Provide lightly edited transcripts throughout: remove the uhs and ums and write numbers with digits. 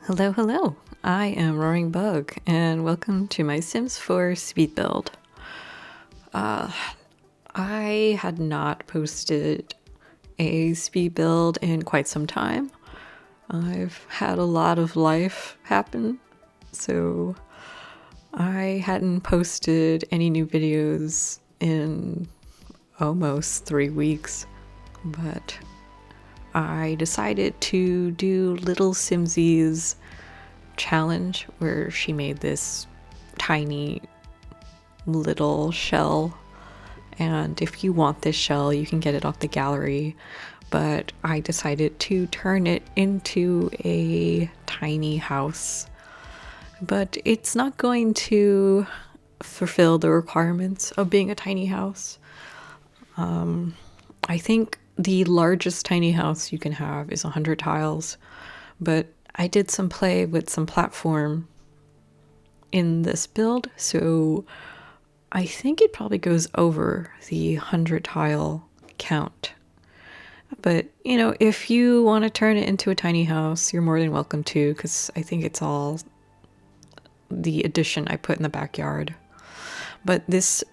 Hello, hello. I am roaringbug, and welcome to my Sims 4 speed build. I had not posted a speed build in quite some time. I've had a lot of life happen, so I hadn't posted any new videos in almost 3 weeks, but I decided to do Lilsimsie's challenge where she made this tiny little shell, and if you want this shell you can get it off the gallery, but I decided to turn it into a tiny house. But it's not going to fulfill the requirements of being a tiny house. I think the largest tiny house you can have is 100 tiles, but I did some play with some platform in this build, so I think it probably goes over the 100 tile count. But, you know, if you want to turn it into a tiny house, you're more than welcome to, because I think it's all the addition I put in the backyard. But this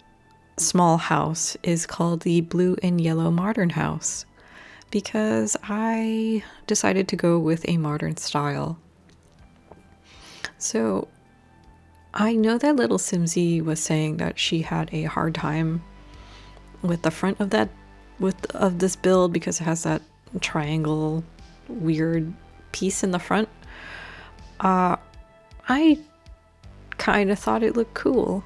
small house is called the Blue and Yellow Modern House because I decided to go with a modern style. So I know that Lilsimsie was saying that she had a hard time with the front of this build because it has that triangle weird piece in the front. I kind of thought it looked cool.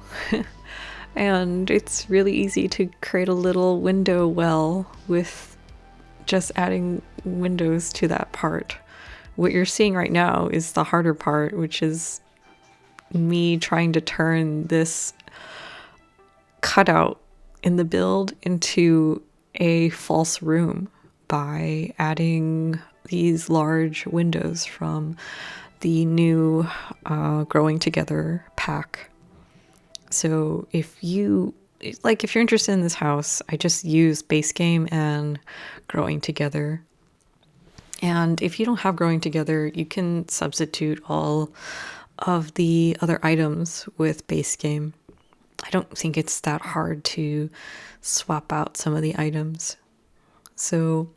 And it's really easy to create a little window well with just adding windows to that part. What you're seeing right now is the harder part, which is me trying to turn this cutout in the build into a false room by adding these large windows from the new Growing Together pack. So if you're interested in this house, I just use base game and Growing Together. And if you don't have Growing Together, you can substitute all of the other items with base game. I don't think it's that hard to swap out some of the items. So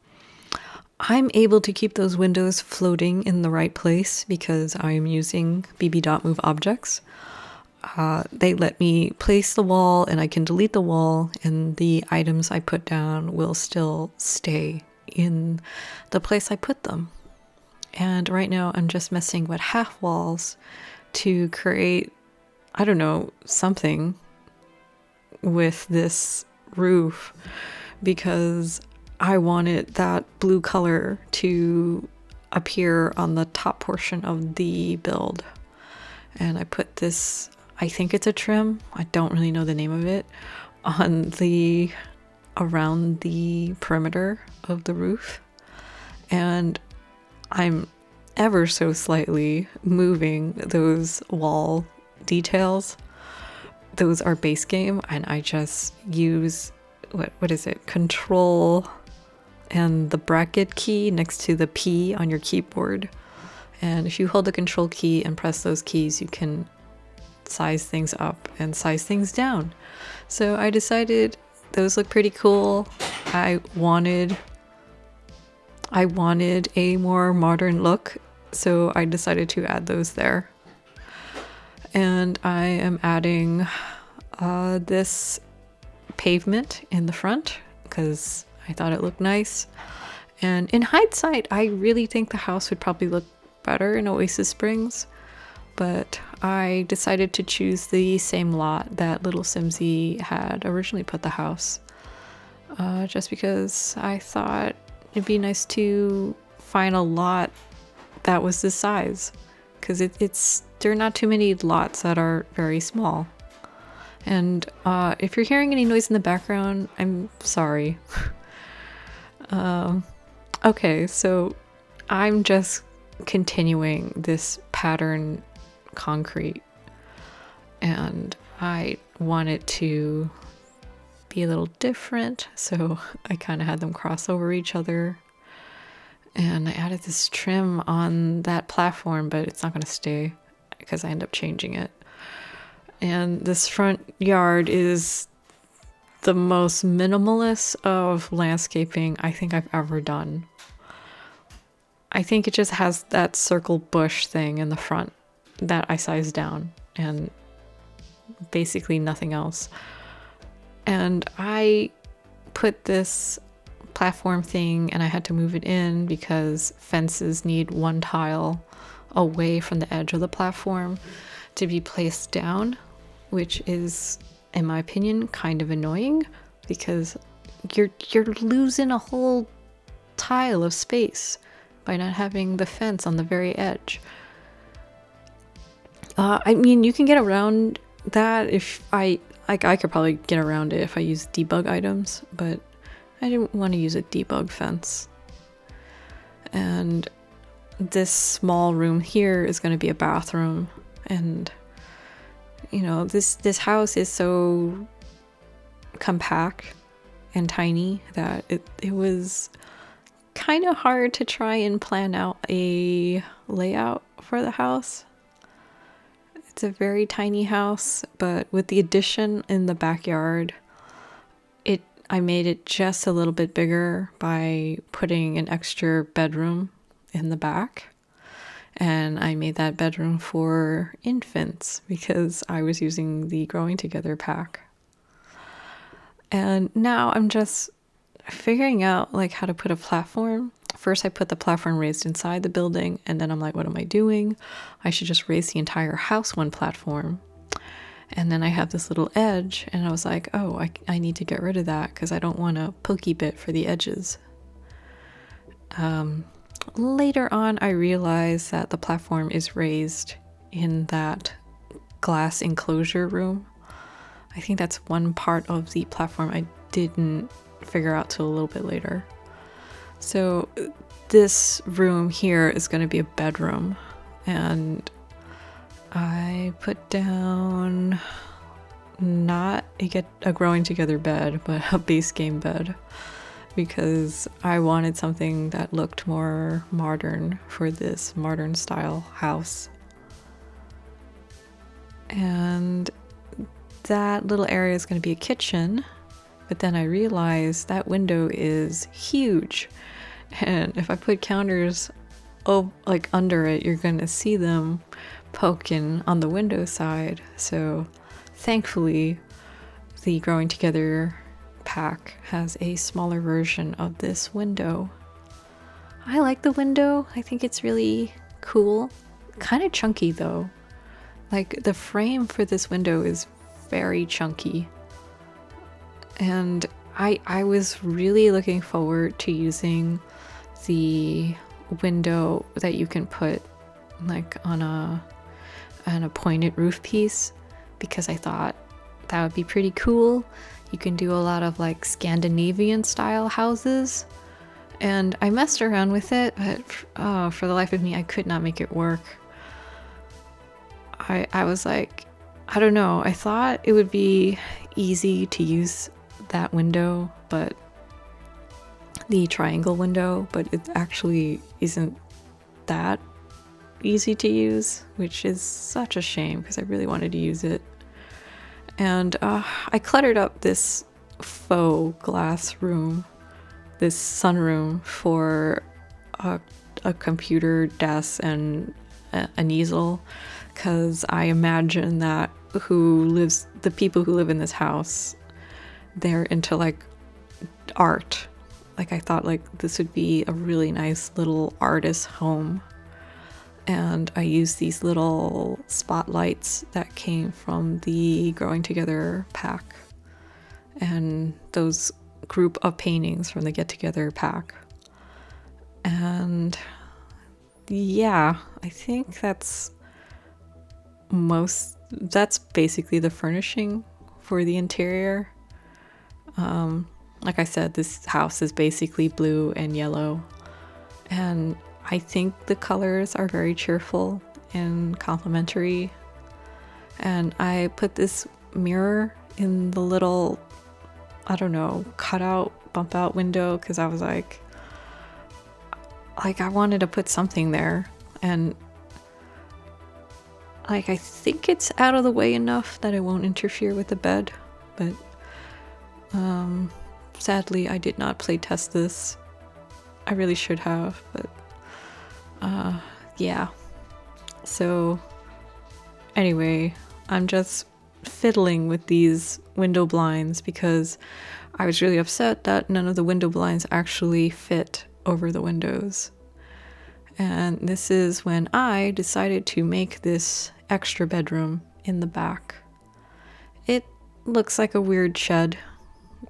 I'm able to keep those windows floating in the right place because I'm using bb.move objects. They let me place the wall and I can delete the wall, and the items I put down will still stay in the place I put them. And right now I'm just messing with half walls to create, I don't know, something with this roof because I wanted that blue color to appear on the top portion of the build. And I put this, I think it's a trim, I don't really know the name of it, around the perimeter of the roof. And I'm ever so slightly moving those wall details. Those are base game, and I just use, what is it, Control and the bracket key next to the P on your keyboard. And if you hold the Control key and press those keys, you can size things up and size things down. So I decided those look pretty cool. I wanted a more modern look, so I decided to add those there. And I am adding this pavement in the front because I thought it looked nice. And in hindsight, I really think the house would probably look better in Oasis Springs, but I decided to choose the same lot that Lilsimsie had originally put the house, just because I thought it'd be nice to find a lot that was this size, because there are not too many lots that are very small. And if you're hearing any noise in the background, I'm sorry. Okay, so I'm just continuing this pattern concrete, and I want it to be a little different, so I kind of had them cross over each other. And I added this trim on that platform, but it's not going to stay because I end up changing it. And this front yard is the most minimalist of landscaping I think I've ever done. I think it just has that circle bush thing in the front that I sized down and basically nothing else. And I put this platform thing and I had to move it in because fences need one tile away from the edge of the platform to be placed down, which is, in my opinion, kind of annoying because you're losing a whole tile of space by not having the fence on the very edge. I mean, you can get around that if I could probably get around it if I use debug items, but I didn't want to use a debug fence. And this small room here is going to be a bathroom, and you know, this house is so compact and tiny that it was kind of hard to try and plan out a layout for the house. It's a very tiny house, but with the addition in the backyard, I made it just a little bit bigger by putting an extra bedroom in the back. And I made that bedroom for infants because I was using the Growing Together pack. And now I'm just figuring out like how to put a platform. First I put the platform raised inside the building, and then I'm like, what am I doing? I should just raise the entire house one platform. And then I have this little edge, and I was like, oh, I need to get rid of that because I don't want a pokey bit for the edges. Later on, I realized that the platform is raised in that glass enclosure room. I think that's one part of the platform I didn't figure out till a little bit later. So this room here is going to be a bedroom, and I put down not a Growing Together bed, but a base game bed, because I wanted something that looked more modern for this modern style house. And that little area is going to be a kitchen, but then I realized that window is huge, and if I put counters like under it, you're going to see them poking on the window side. So thankfully the Growing Together pack has a smaller version of this window. I like the window. I think it's really cool. Kind of chunky though. Like the frame for this window is very chunky. And I was really looking forward to using the window that you can put like on a pointed roof piece, because I thought that would be pretty cool. You can do a lot of like Scandinavian style houses, and I messed around with it, but for the life of me I could not make it work. I was like, I don't know, I thought it would be easy to use that window, but the triangle window, but it actually isn't that easy to use, which is such a shame because I really wanted to use it. And I cluttered up this faux glass room, this sunroom, for a computer desk and an easel, because I imagine that the people who live in this house, they're into like art. Like I thought like this would be a really nice little artist home. And I used these little spotlights that came from the Growing Together pack and those group of paintings from the Get Together pack. And yeah, I think that's basically the furnishing for the interior. Like I said, this house is basically blue and yellow, and I think the colors are very cheerful and complimentary. And I put this mirror in the little, I don't know, cutout, bump out window, because I was like, like I wanted to put something there, and like I think it's out of the way enough that it won't interfere with the bed, but sadly I did not play test this. I really should have, but yeah. So anyway, I'm just fiddling with these window blinds because I was really upset that none of the window blinds actually fit over the windows. And this is when I decided to make this extra bedroom in the back. It looks like a weird shed,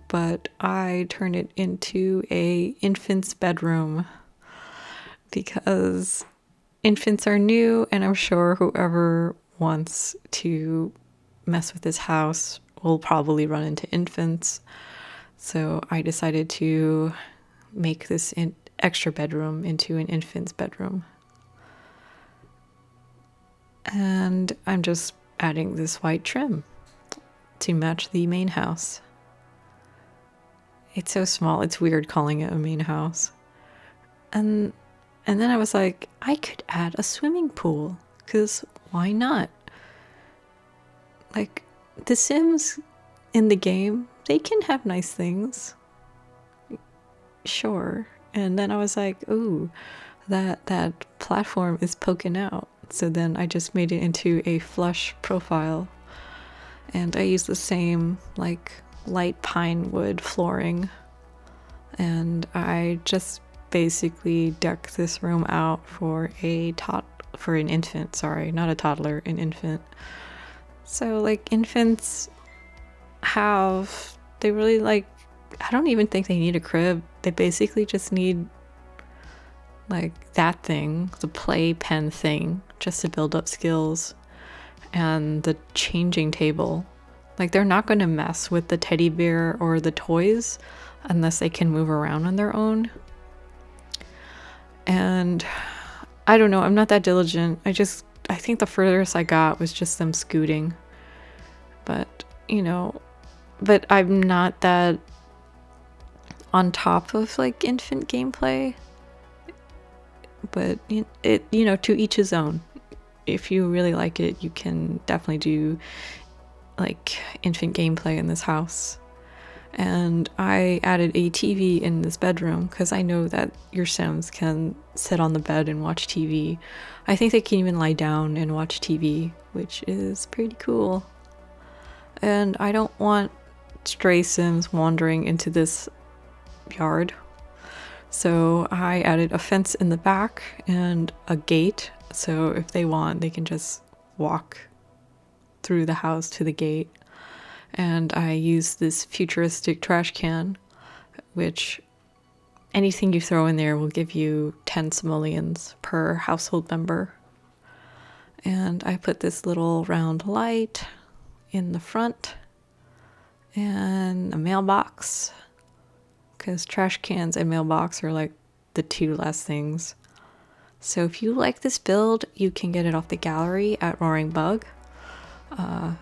but I turned it into a infant's bedroom because infants are new, and I'm sure whoever wants to mess with this house will probably run into infants. So I decided to make this extra bedroom into an infant's bedroom. And I'm just adding this white trim to match the main house. It's so small, it's weird calling it a main house. And then I was like, I could add a swimming pool, because why not? Like, the Sims in the game, they can have nice things. Sure. And then I was like, ooh, that platform is poking out. So then I just made it into a flush profile. And I used the same, like, light pine wood flooring. And I just basically decked this room out for an infant, sorry, not a toddler, an infant. So like infants they really like, I don't even think they need a crib. They basically just need like that thing, the playpen thing, just to build up skills, and the changing table. Like they're not going to mess with the teddy bear or the toys unless they can move around on their own. And I don't know, I'm not that diligent. I think the furthest I got was just them scooting. But, but I'm not that on top of like infant gameplay. But to each his own. If you really like it, you can definitely do like infant gameplay in this house. And I added a TV in this bedroom because I know that your Sims can sit on the bed and watch TV. I think they can even lie down and watch TV, which is pretty cool. And I don't want stray Sims wandering into this yard. So I added a fence in the back and a gate. So if they want, they can just walk through the house to the gate. And I use this futuristic trash can, which anything you throw in there will give you 10 simoleons per household member. And I put this little round light in the front and a mailbox, because trash cans and mailbox are like the two last things. So if you like this build, you can get it off the gallery at roaringbug.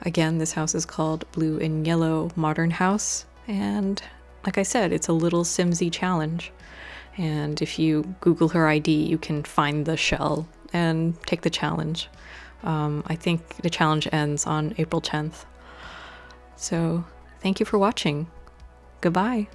Again, this house is called Blue and Yellow Modern House, and like I said, it's a little Simsy challenge. And if you Google her ID, you can find the shell and take the challenge. I think the challenge ends on April 10th. So thank you for watching. Goodbye.